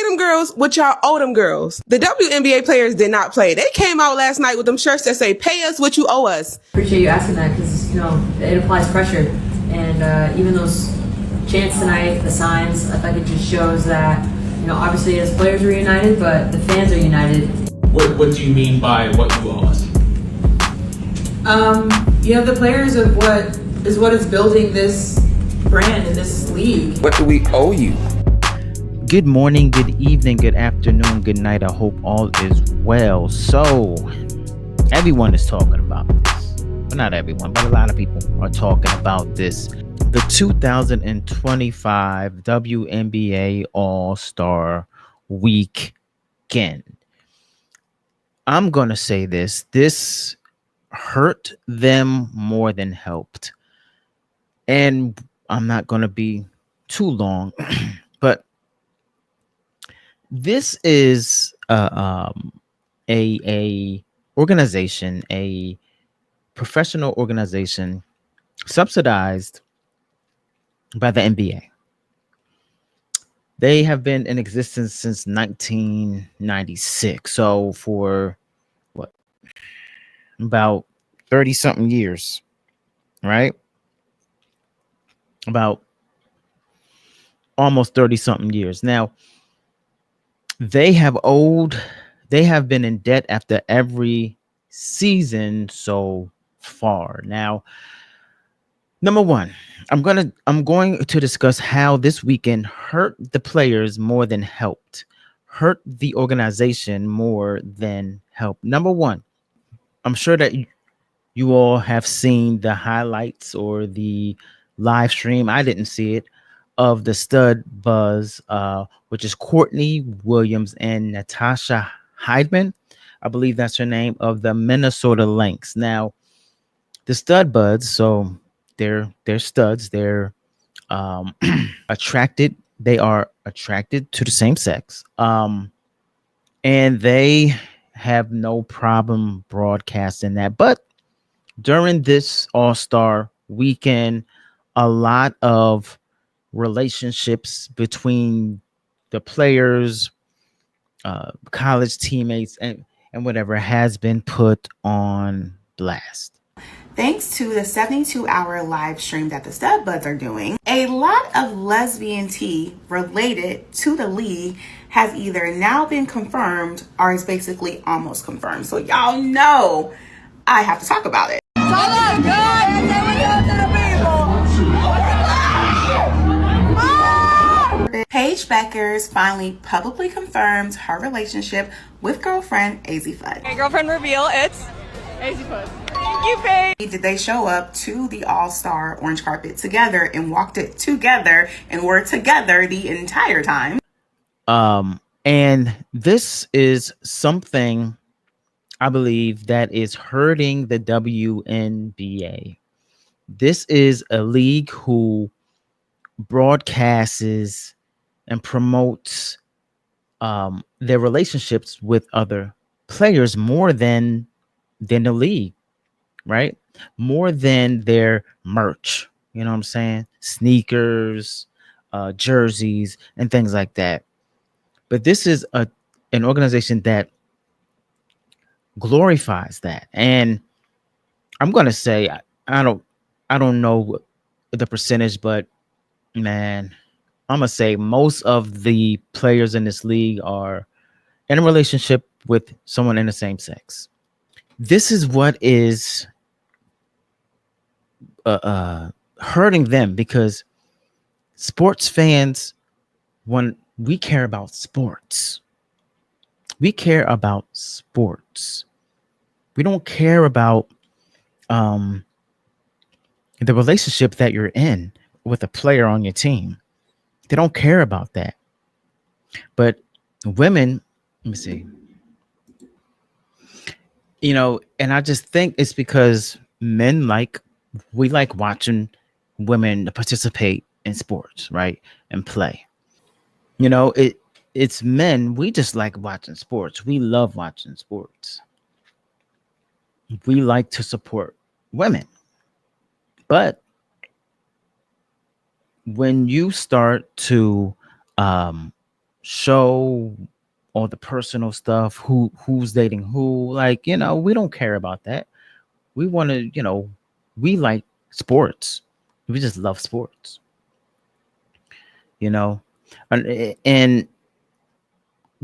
pay them girls what y'all owe them girls. The WNBA players did not play. They came out last night with them shirts that say, pay us what you owe us. Appreciate you asking that because, it applies pressure. And even those chants tonight, the signs, I think it just shows that, obviously as players we're united, but the fans are united. What do you mean by what you owe us? The players are what is building this brand and this league. What do we owe you? Good morning, good evening, good afternoon, good night. I hope all is well. So, everyone is talking about this. Well, not everyone, but a lot of people are talking about this. The 2025 WNBA All-STAR Weekend. I'm going to say this. This hurt them more than helped. And I'm not going to be too long, but this is a organization, a professional organization subsidized by the NBA. They have been in existence since 1996. So for about 30 something years, right? About almost 30 something years. Now, they have been in debt after every season so far. Now, number one, I'm going to discuss how this weekend hurt the players more than helped, hurt the organization more than helped. Number one, I'm sure that you all have seen the highlights or the live stream. I didn't see it, of the stud buzz, which is Courtney Williams and Natasha Heidman. I believe that's her name, of the Minnesota Lynx. Now, the stud buds, so they're studs. They're attracted. They are attracted to the same sex. And they have no problem broadcasting that. But during this All-Star Weekend, a lot of relationships between the players, college teammates, and whatever has been put on blast. Thanks to the 72-hour live stream that the Stud Buds are doing, a lot of lesbian tea related to the league has either now been confirmed or is basically almost confirmed. So y'all know I have to talk about it. Paige Beckers finally publicly confirmed her relationship with girlfriend AZ Fudd. Okay, girlfriend reveal, it's AZ Fudd. Thank you, Paige. Did they show up to the All-Star orange carpet together and walked it together and were together the entire time? And this is something I believe that is hurting the WNBA. This is a league who broadcasts and promotes their relationships with other players more than the league, right? More than their merch, you know what I'm saying? Sneakers, jerseys, and things like that. But this is an organization that glorifies that. And I'm going to say, I don't know the percentage, but man, I'm going to say most of the players in this league are in a relationship with someone in the same sex. This is what is hurting them, because sports fans, when we care about sports, we care about sports. We don't care about the relationship that you're in with a player on your team. They don't care about that. But women, let me see. And I just think it's because men we like watching women participate in sports, right? And play. It's men. We just like watching sports. We love watching sports. We like to support women. But when you start to show all the personal stuff, who's dating who. Like, we don't care about that. We want to, we like sports. We just love sports, you know. And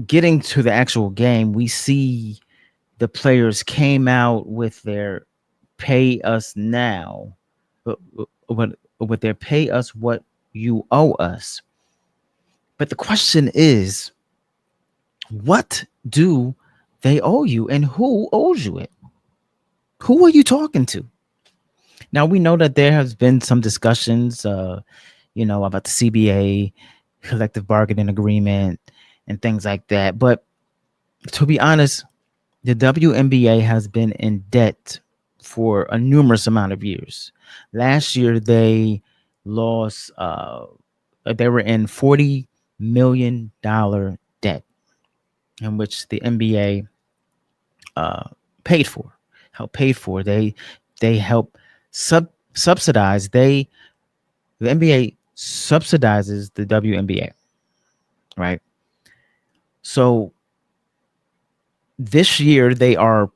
getting to the actual game, we see the players came out with their pay us now, with their pay us what you owe us. But the question is, what do they owe you, and who owes you it? Who are you talking to? Now, we know that there has been some discussions, about the CBA, collective bargaining agreement, and things like that. But to be honest, the WNBA has been in debt for a numerous amount of years. Last year, they lost, they were in $40 million debt, in which the NBA paid for, helped pay for. They help subsidize. The NBA subsidizes the WNBA, right? So this year they are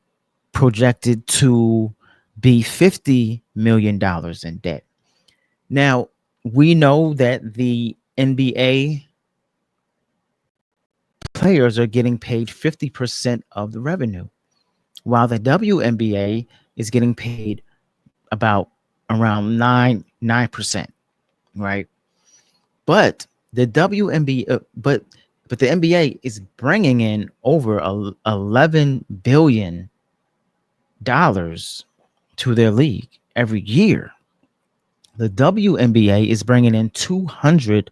projected to be $50 million in debt. Now, we know that the NBA players are getting paid 50% of the revenue, while the WNBA is getting paid about around 9%, right? But the WNBA, but the NBA is bringing in over $11 billion to their league every year. The WNBA is bringing in 200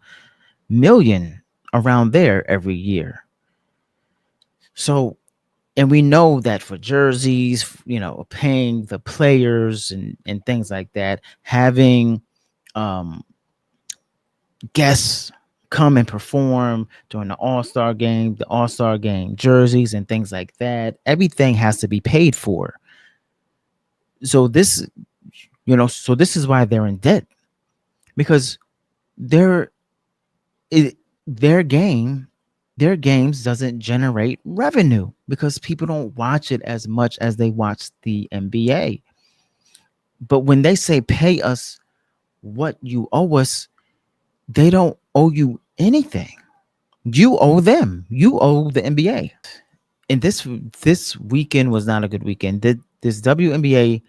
million around there every year. So, and we know that for jerseys, paying the players and things like that, having guests come and perform during the All-Star game, jerseys and things like that, everything has to be paid for. So this is why they're in debt, because their games doesn't generate revenue, because people don't watch it as much as they watch the NBA. But when they say pay us what you owe us, they don't owe you anything. You owe them. You owe the NBA. And this weekend was not a good weekend. This WNBA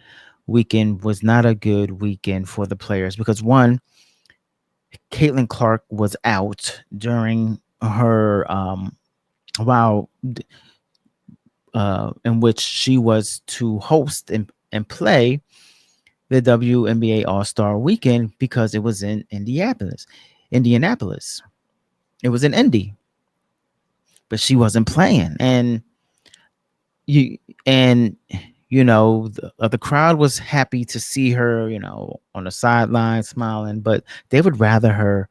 weekend was not a good weekend for the players, because one, Caitlin Clark was out during her in which she was to host and play the WNBA All-Star Weekend, because it was in Indianapolis. It was in Indy, but she wasn't playing. And the crowd was happy to see her, on the sideline smiling, but they would rather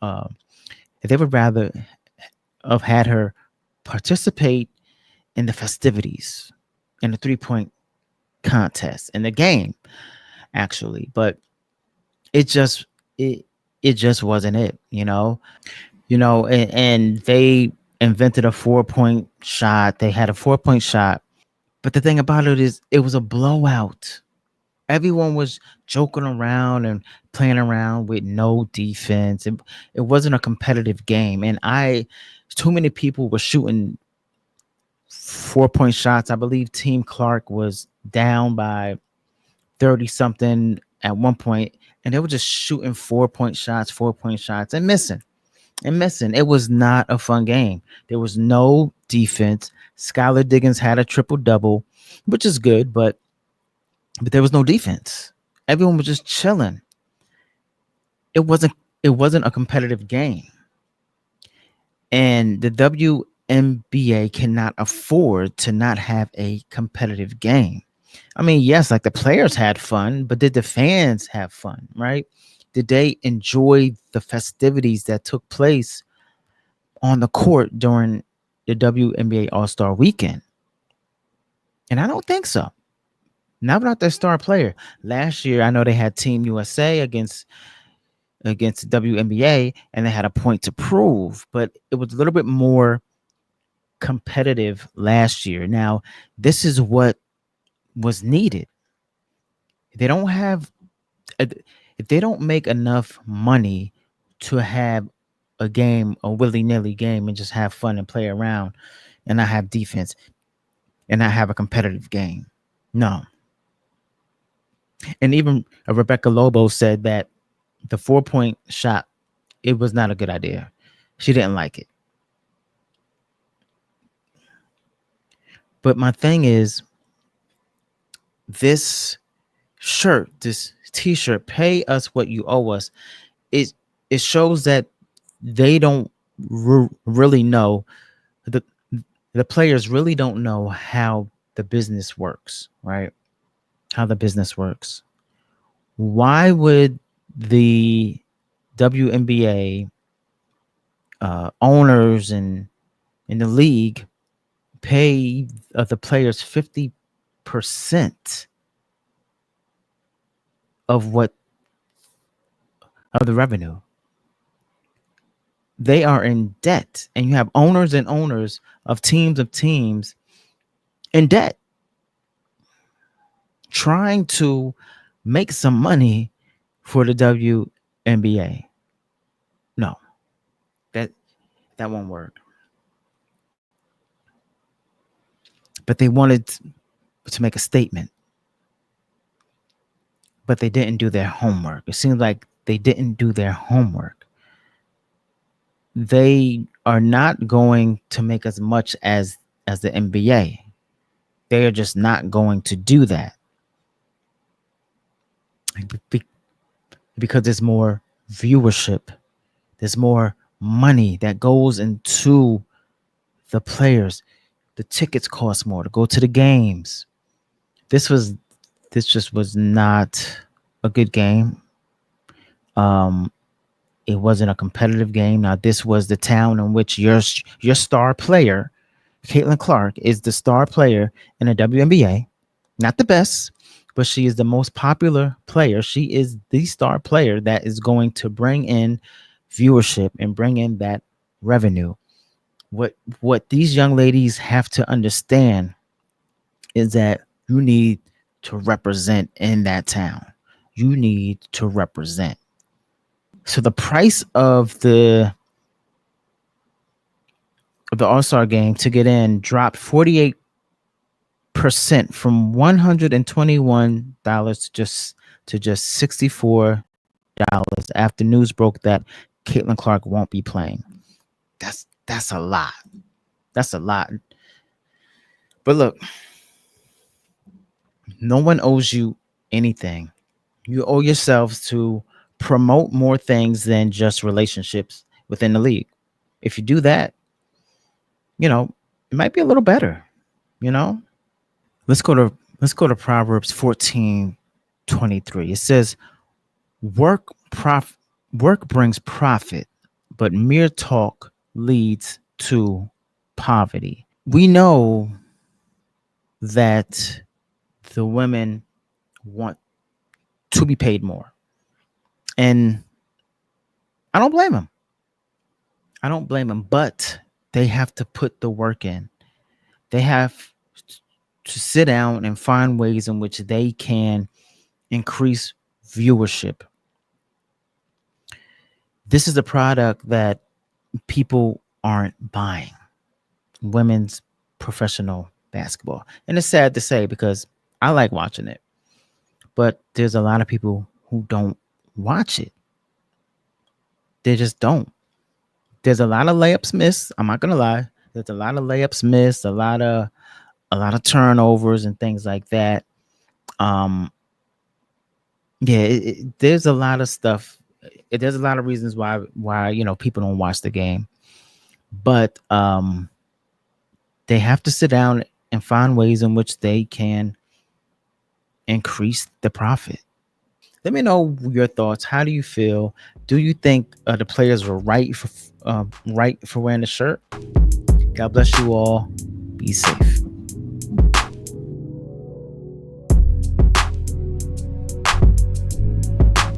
have had her participate in the festivities, in the 3-point contest, in the game, actually. But it just wasn't it, and they invented a 4-point shot. They had a 4-point shot, but the thing about it is, it was a blowout. Everyone was joking around and playing around with no defense. It wasn't a competitive game, and too many people were shooting 4-point shots. I believe Team Clark was down by 30 something at one point, and they were just shooting 4-point shots and missing. It was not a fun game. There was no defense. Skylar Diggins had a triple-double, which is good, but there was no defense. Everyone was just chilling. It wasn't a competitive game. And the WNBA cannot afford to not have a competitive game. I mean, yes, like the players had fun, but did the fans have fun, right? Did they enjoy the festivities that took place on the court during the WNBA All-Star Weekend? And I don't think so. Not without their star player. Last year, I know they had Team USA against against the WNBA, and they had a point to prove, but it was a little bit more competitive last year. Now, this is what was needed. They don't have, if they don't make enough money to have a game, a willy-nilly game, and just have fun and play around and not have defense and not have a competitive game. No. And even Rebecca Lobo said that the 4-point shot, it was not a good idea. She didn't like it. But my thing is, this shirt, this t-shirt, pay us what you owe us. It shows that they don't really know, the players really don't know how the business works, right? How the business works. Why would the WNBA owners and in the league pay the players 50% of the revenue? They are in debt, and you have owners and owners of teams in debt, trying to make some money for the WNBA. No, that won't work. But they wanted to make a statement, but they didn't do their homework. It seems like they didn't do their homework. They are not going to make as much as the NBA. They are just not going to do that because there's more viewership, there's more money that goes into the players. The tickets cost more to go to the games. This just was not a good game. It wasn't a competitive game. Now, this was the town in which your star player, Caitlin Clark, is the star player in the WNBA. Not the best, but she is the most popular player. She is the star player that is going to bring in viewership and bring in that revenue. What these young ladies have to understand is that you need to represent in that town. You need to represent. So the price of the All-Star game to get in dropped 48% from $121 to just $64 after news broke that Caitlin Clark won't be playing. That's a lot. That's a lot. But look, no one owes you anything. You owe yourselves to promote more things than just relationships within the league. If you do that, it might be a little better, Let's go to Proverbs 14:23. It says, work brings profit, but mere talk leads to poverty. We know that the women want to be paid more. And I don't blame them. But they have to put the work in. They have to sit down and find ways in which they can increase viewership. This is a product that people aren't buying. Women's professional basketball. And it's sad to say because I like watching it. But there's a lot of people who don't watch it. They just don't. There's a lot of layups missed. I'm not gonna lie. There's a lot of layups missed, a lot of turnovers and things like that. There's a lot of stuff. There's a lot of reasons why people don't watch the game. But they have to sit down and find ways in which they can increase the profit. Let me know your thoughts. How do you feel? Do you think the players were right for wearing the shirt? God bless you all. Be safe.